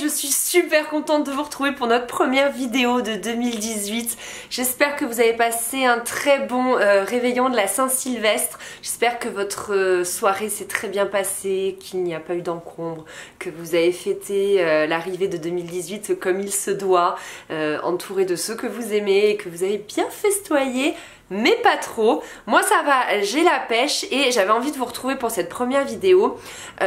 je suis super contente de vous retrouver pour notre première vidéo de 2018. J'espère que vous avez passé un très bon réveillon de la Saint-Sylvestre. J'espère que votre soirée s'est très bien passée, qu'il n'y a pas eu d'encombre, que vous avez fêté l'arrivée de 2018 comme il se doit, entouré de ceux que vous aimez et que vous avez bien festoyé. Mais pas trop. Moi ça va, j'ai la pêche et j'avais envie de vous retrouver pour cette première vidéo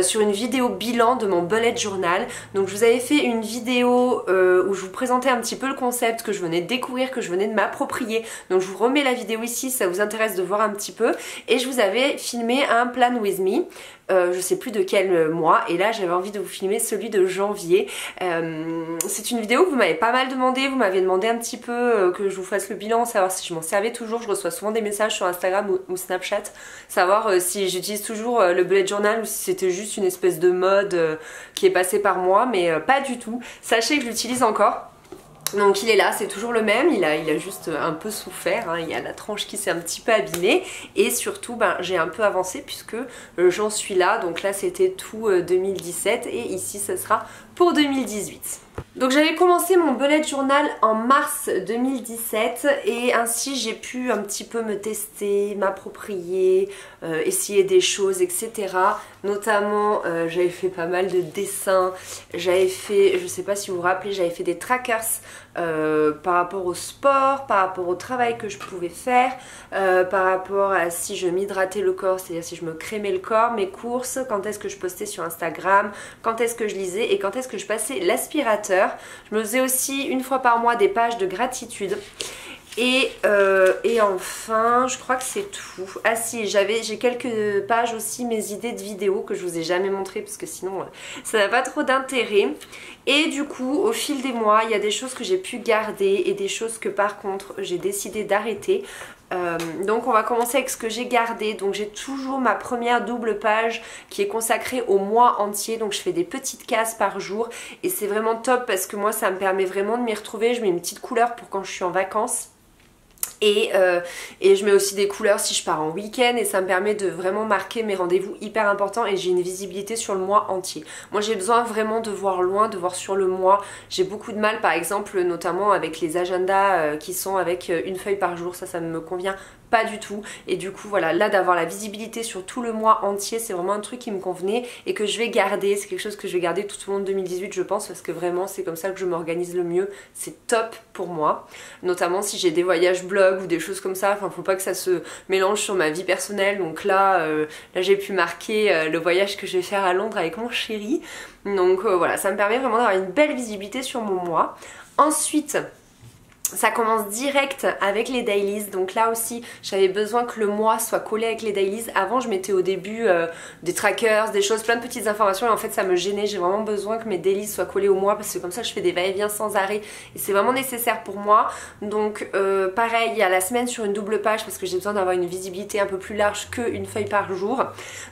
sur une vidéo bilan de mon bullet journal. Donc je vous avais fait une vidéo où je vous présentais un petit peu le concept que je venais de découvrir, que je venais de m'approprier. Donc je vous remets la vidéo ici si ça vous intéresse de voir un petit peu. Et je vous avais filmé un plan with me. Je sais plus de quel mois, et là j'avais envie de vous filmer celui de janvier. C'est une vidéo que vous m'avez pas mal demandé, vous m'avez demandé un petit peu que je vous fasse le bilan, savoir si je m'en servais toujours. Je reçois souvent des messages sur Instagram ou Snapchat, savoir si j'utilise toujours le bullet journal ou si c'était juste une espèce de mode qui est passée par moi, mais pas du tout. Sachez que je l'utilise encore. Donc il est là, c'est toujours le même, il a juste un peu souffert, hein. Il y a la tranche qui s'est un petit peu abîmée et surtout j'ai un peu avancé puisque j'en suis là. Donc là c'était tout 2017 et ici ce sera pour 2018. Donc j'avais commencé mon bullet journal en mars 2017 et ainsi j'ai pu un petit peu me tester, m'approprier, essayer des choses, etc. Notamment j'avais fait pas mal de dessins, j'avais fait, je sais pas si vous vous rappelez, j'avais fait des trackers par rapport au sport, par rapport au travail que je pouvais faire, par rapport à si je m'hydratais le corps, c'est-à-dire si je me crémais le corps, mes courses, quand est-ce que je postais sur Instagram, quand est-ce que je lisais et quand est-ce que je passais l'aspirateur. Je me faisais aussi une fois par mois des pages de gratitude. Et enfin, je crois que c'est tout. Ah si, j'ai quelques pages aussi, mes idées de vidéos que je vous ai jamais montrées parce que sinon ça n'a pas trop d'intérêt. Et du coup, au fil des mois, il y a des choses que j'ai pu garder et des choses que par contre j'ai décidé d'arrêter. Donc on va commencer avec ce que j'ai gardé. Donc j'ai toujours ma première double page qui est consacrée au mois entier. Donc je fais des petites cases par jour et c'est vraiment top parce que moi ça me permet vraiment de m'y retrouver. Je mets une petite couleur pour quand je suis en vacances. Et je mets aussi des couleurs si je pars en week-end et ça me permet de vraiment marquer mes rendez-vous hyper importants et j'ai une visibilité sur le mois entier. Moi j'ai besoin vraiment de voir loin, de voir sur le mois. J'ai beaucoup de mal par exemple notamment avec les agendas qui sont avec une feuille par jour, ça me convient pas du tout. Et du coup voilà, là d'avoir la visibilité sur tout le mois entier, c'est vraiment un truc qui me convenait et que je vais garder. C'est quelque chose que je vais garder tout au long de 2018 je pense, parce que vraiment c'est comme ça que je m'organise le mieux. C'est top pour moi, notamment si j'ai des voyages blogs ou des choses comme ça. Enfin faut pas que ça se mélange sur ma vie personnelle. Donc là j'ai pu marquer le voyage que je vais faire à Londres avec mon chéri. Donc voilà, ça me permet vraiment d'avoir une belle visibilité sur mon mois. Ensuite ça commence direct avec les dailies, donc là aussi j'avais besoin que le mois soit collé avec les dailies. Avant je mettais au début des trackers, des choses, plein de petites informations et en fait ça me gênait. J'ai vraiment besoin que mes dailies soient collés au mois parce que comme ça je fais des va-et-vient sans arrêt et c'est vraiment nécessaire pour moi. Donc pareil, il y a la semaine sur une double page parce que j'ai besoin d'avoir une visibilité un peu plus large qu'une feuille par jour.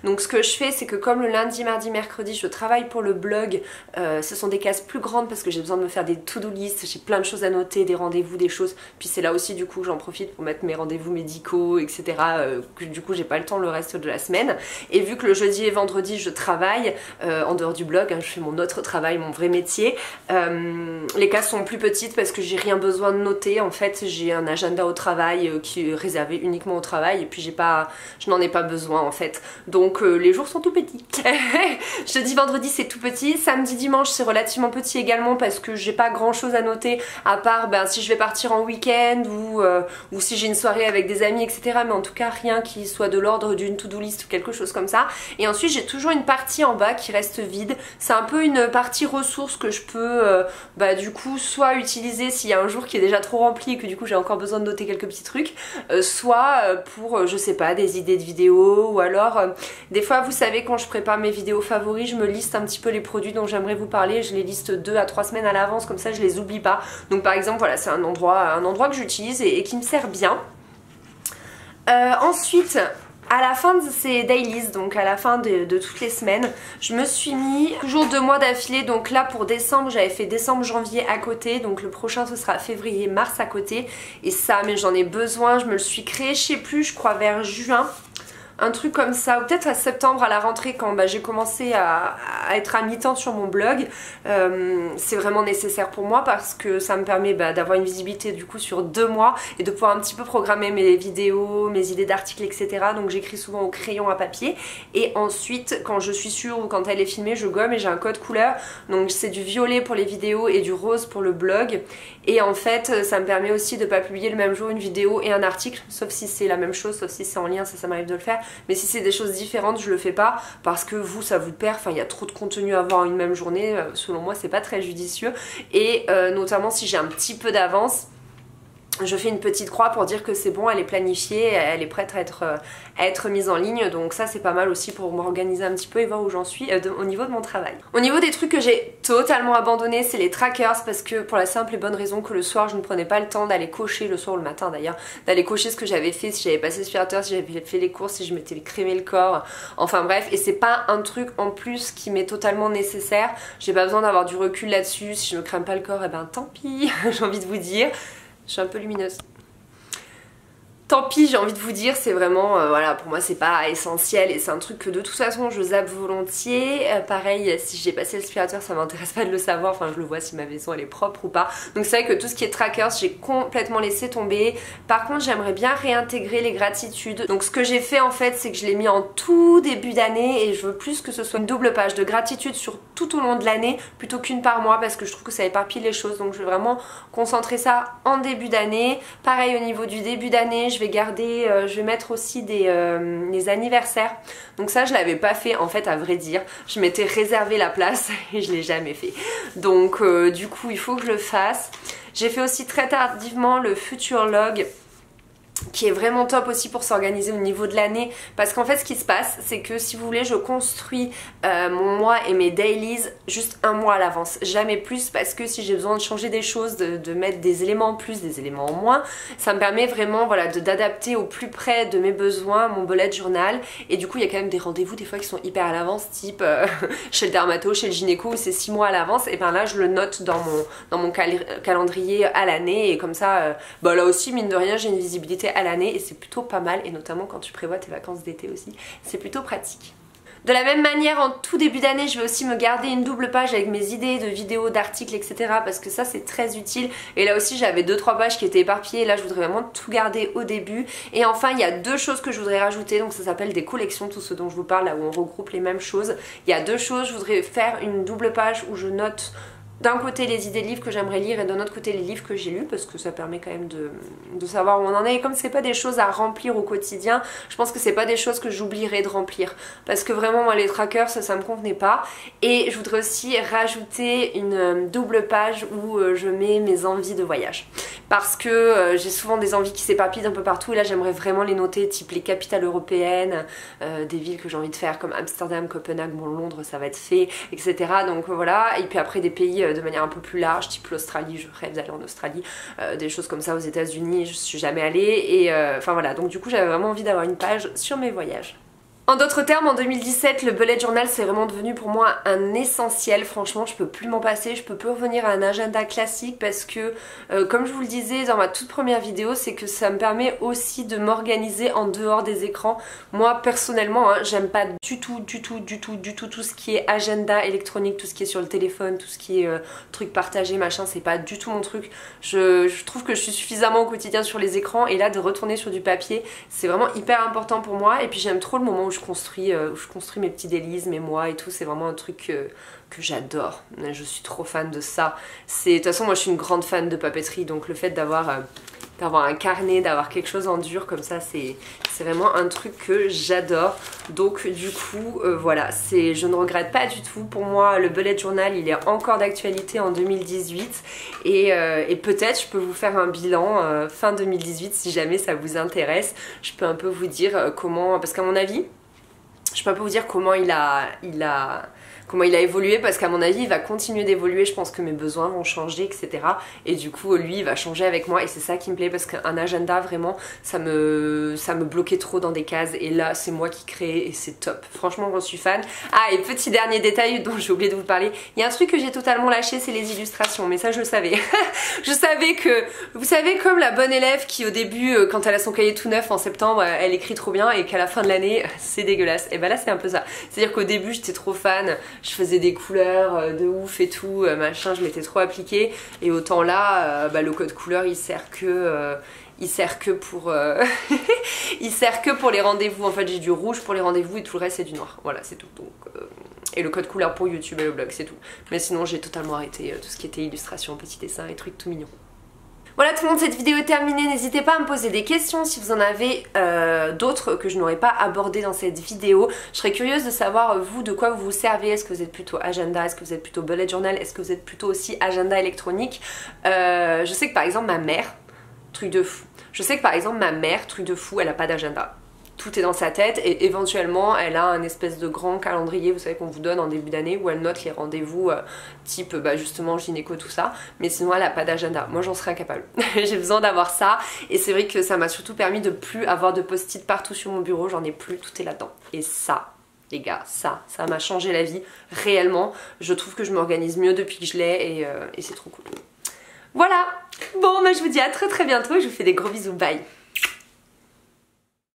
Donc ce que je fais c'est que comme le lundi, mardi, mercredi je travaille pour le blog, ce sont des cases plus grandes parce que j'ai besoin de me faire des to-do list, j'ai plein de choses à noter, des rendez-vous, des choses, puis c'est là aussi du coup j'en profite pour mettre mes rendez-vous médicaux, etc. Que du coup j'ai pas le temps le reste de la semaine. Et vu que le jeudi et vendredi je travaille en dehors du blog, hein, je fais mon autre travail, mon vrai métier, les cases sont plus petites parce que j'ai rien besoin de noter. En fait j'ai un agenda au travail qui est réservé uniquement au travail et puis je n'en ai pas besoin en fait. Donc les jours sont tout petits. Jeudi, vendredi c'est tout petit, samedi, dimanche c'est relativement petit également parce que j'ai pas grand chose à noter à part si je vais partir en week-end ou si j'ai une soirée avec des amis, etc. Mais en tout cas rien qui soit de l'ordre d'une to-do list ou quelque chose comme ça. Et ensuite j'ai toujours une partie en bas qui reste vide. C'est un peu une partie ressource que je peux du coup soit utiliser s'il y a un jour qui est déjà trop rempli et que du coup j'ai encore besoin de noter quelques petits trucs, soit pour je sais pas des idées de vidéos ou alors des fois vous savez quand je prépare mes vidéos favoris je me liste un petit peu les produits dont j'aimerais vous parler, je les liste 2 à 3 semaines à l'avance comme ça je les oublie pas. Donc par exemple voilà c'est un endroit que j'utilise et qui me sert bien. Ensuite à la fin de ces dailies, donc à la fin de toutes les semaines, je me suis mis toujours 2 mois d'affilée. Donc là pour décembre j'avais fait décembre, janvier à côté, donc le prochain ce sera février, mars à côté. Et ça mais j'en ai besoin, je me le suis créé je sais plus, je crois vers juin. un truc comme ça, ou peut-être à septembre à la rentrée quand j'ai commencé à être à mi-temps sur mon blog. C'est vraiment nécessaire pour moi parce que ça me permet d'avoir une visibilité du coup sur 2 mois et de pouvoir un petit peu programmer mes vidéos, mes idées d'articles, etc. Donc j'écris souvent au crayon à papier et ensuite quand je suis sûre ou quand elle est filmée je gomme et j'ai un code couleur, donc c'est du violet pour les vidéos et du rose pour le blog. Et en fait ça me permet aussi de pas publier le même jour une vidéo et un article, sauf si c'est la même chose, sauf si c'est en lien, ça m'arrive de le faire, mais si c'est des choses différentes je le fais pas parce que vous ça vous perd, enfin il y a trop de contenu à voir en une même journée, selon moi c'est pas très judicieux. Et notamment si j'ai un petit peu d'avance, je fais une petite croix pour dire que c'est bon, elle est planifiée, elle est prête à être mise en ligne. Donc ça c'est pas mal aussi pour m'organiser un petit peu et voir où j'en suis au niveau de mon travail. Au niveau des trucs que j'ai totalement abandonné, c'est les trackers, parce que pour la simple et bonne raison que le soir je ne prenais pas le temps d'aller cocher, le soir ou le matin d'ailleurs, d'aller cocher ce que j'avais fait, si j'avais passé l'aspirateur, si j'avais fait les courses, si je m'étais crémé le corps, enfin bref. Et c'est pas un truc en plus qui m'est totalement nécessaire, j'ai pas besoin d'avoir du recul là-dessus. Si je me crème pas le corps, et ben tant pis, j'ai envie de vous dire. Je suis un peu lumineuse. Tant pis, j'ai envie de vous dire, c'est vraiment, voilà, pour moi c'est pas essentiel et c'est un truc que de toute façon je zappe volontiers. Pareil, si j'ai passé l'aspirateur, ça m'intéresse pas de le savoir, enfin je le vois si ma maison elle est propre ou pas. Donc c'est vrai que tout ce qui est trackers, j'ai complètement laissé tomber. Par contre, j'aimerais bien réintégrer les gratitudes. Donc ce que j'ai fait en fait, c'est que je l'ai mis en tout début d'année et je veux plus que ce soit une double page de gratitude sur tout au long de l'année plutôt qu'une par mois, parce que je trouve que ça éparpille les choses. Donc je vais vraiment concentrer ça en début d'année. Pareil au niveau du début d'année, je vais garder, je vais mettre aussi des anniversaires. Donc ça je l'avais pas fait en fait, à vrai dire. Je m'étais réservé la place et je l'ai jamais fait. Donc du coup il faut que je le fasse. J'ai fait aussi très tardivement le future log, qui est vraiment top aussi pour s'organiser au niveau de l'année, parce qu'en fait ce qui se passe c'est que si vous voulez je construis mon mois et mes dailies juste un mois à l'avance, jamais plus, parce que si j'ai besoin de changer des choses, de mettre des éléments en plus, des éléments en moins, ça me permet vraiment voilà d'adapter au plus près de mes besoins mon bullet journal. Et du coup il y a quand même des rendez-vous des fois qui sont hyper à l'avance, type chez le dermato, chez le gynéco où c'est 6 mois à l'avance, et ben là je le note dans mon calendrier à l'année, et comme ça là aussi mine de rien j'ai une visibilité à l'année et c'est plutôt pas mal, et notamment quand tu prévois tes vacances d'été aussi, c'est plutôt pratique. De la même manière, en tout début d'année, je vais aussi me garder une double page avec mes idées de vidéos, d'articles, etc. parce que ça c'est très utile. Et là aussi j'avais 2-3 pages qui étaient éparpillées, là je voudrais vraiment tout garder au début. Et enfin il y a 2 choses que je voudrais rajouter, donc ça s'appelle des collections, tout ce dont je vous parle, là où on regroupe les mêmes choses. Il y a 2 choses, je voudrais faire une double page où je note d'un côté les idées de livres que j'aimerais lire et d'un autre côté les livres que j'ai lus, parce que ça permet quand même de savoir où on en est. Et comme c'est pas des choses à remplir au quotidien, je pense que c'est pas des choses que j'oublierai de remplir, parce que vraiment moi les trackers ça me convenait pas. Et je voudrais aussi rajouter une double page où je mets mes envies de voyage, parce que j'ai souvent des envies qui s'éparpillent un peu partout, et là j'aimerais vraiment les noter, type les capitales européennes, des villes que j'ai envie de faire comme Amsterdam, Copenhague, bon Londres ça va être fait, etc. Donc voilà. Et puis après des pays de manière un peu plus large, type l'Australie, je rêve d'aller en Australie, des choses comme ça, aux États-Unis, je suis jamais allée, et enfin voilà. Donc du coup j'avais vraiment envie d'avoir une page sur mes voyages. En d'autres termes, en 2017, le bullet journal c'est vraiment devenu pour moi un essentiel. Franchement, je peux plus m'en passer, je peux plus revenir à un agenda classique, parce que comme je vous le disais dans ma toute première vidéo, c'est que ça me permet aussi de m'organiser en dehors des écrans. Moi personnellement, j'aime pas du tout tout ce qui est agenda électronique, tout ce qui est sur le téléphone, tout ce qui est truc partagé, machin, c'est pas du tout mon truc. Je trouve que je suis suffisamment au quotidien sur les écrans, et là de retourner sur du papier, c'est vraiment hyper important pour moi. Et puis j'aime trop le moment où je construis mes petits délices, mes mois et tout, c'est vraiment un truc que j'adore. Je suis trop fan de ça. De toute façon moi je suis une grande fan de papeterie, donc le fait d'avoir un carnet, d'avoir quelque chose en dur comme ça, c'est vraiment un truc que j'adore. Donc du coup voilà, je ne regrette pas du tout. Pour moi le bullet journal il est encore d'actualité en 2018, et peut-être je peux vous faire un bilan fin 2018 si jamais ça vous intéresse. Je peux un peu vous dire comment, parce qu'à mon avis je peux un peu vous dire comment comment il a évolué, parce qu'à mon avis il va continuer d'évoluer, je pense que mes besoins vont changer, etc. Et du coup lui il va changer avec moi et c'est ça qui me plaît, parce qu'un agenda vraiment ça me bloquait trop dans des cases et là c'est moi qui crée et c'est top, franchement j'en suis fan. Ah, et petit dernier détail dont j'ai oublié de vous parler, il y a un truc que j'ai totalement lâché, c'est les illustrations, mais ça je le savais. Je savais que, vous savez, comme la bonne élève qui au début quand elle a son cahier tout neuf en septembre elle écrit trop bien et qu'à la fin de l'année c'est dégueulasse, et ben là c'est un peu ça, c'est à dire qu'au début j'étais trop fan, je faisais des couleurs de ouf et tout, machin, je m'étais trop appliquée, et autant là le code couleur il sert que pour il sert que pour les rendez-vous. En fait j'ai du rouge pour les rendez-vous et tout le reste c'est du noir, voilà c'est tout. Donc et le code couleur pour YouTube et le blog, c'est tout. Mais sinon j'ai totalement arrêté tout ce qui était illustration, petits dessins et trucs tout mignons. Voilà tout le monde, cette vidéo est terminée, n'hésitez pas à me poser des questions si vous en avez d'autres que je n'aurais pas abordées dans cette vidéo. Je serais curieuse de savoir vous de quoi vous vous servez, est-ce que vous êtes plutôt agenda, est-ce que vous êtes plutôt bullet journal, est-ce que vous êtes plutôt aussi agenda électronique. Je sais que par exemple ma mère, truc de fou, truc de fou, elle a pas d'agenda. Tout est dans sa tête et éventuellement elle a un espèce de grand calendrier, vous savez, qu'on vous donne en début d'année où elle note les rendez-vous type justement gynéco, tout ça, mais sinon elle a pas d'agenda. Moi j'en serais incapable. J'ai besoin d'avoir ça et c'est vrai que ça m'a surtout permis de plus avoir de post-it partout sur mon bureau, j'en ai plus, tout est là-dedans. Et ça, les gars, ça m'a changé la vie réellement. Je trouve que je m'organise mieux depuis que je l'ai et c'est trop cool. Voilà, bon je vous dis à très bientôt, je vous fais des gros bisous, bye.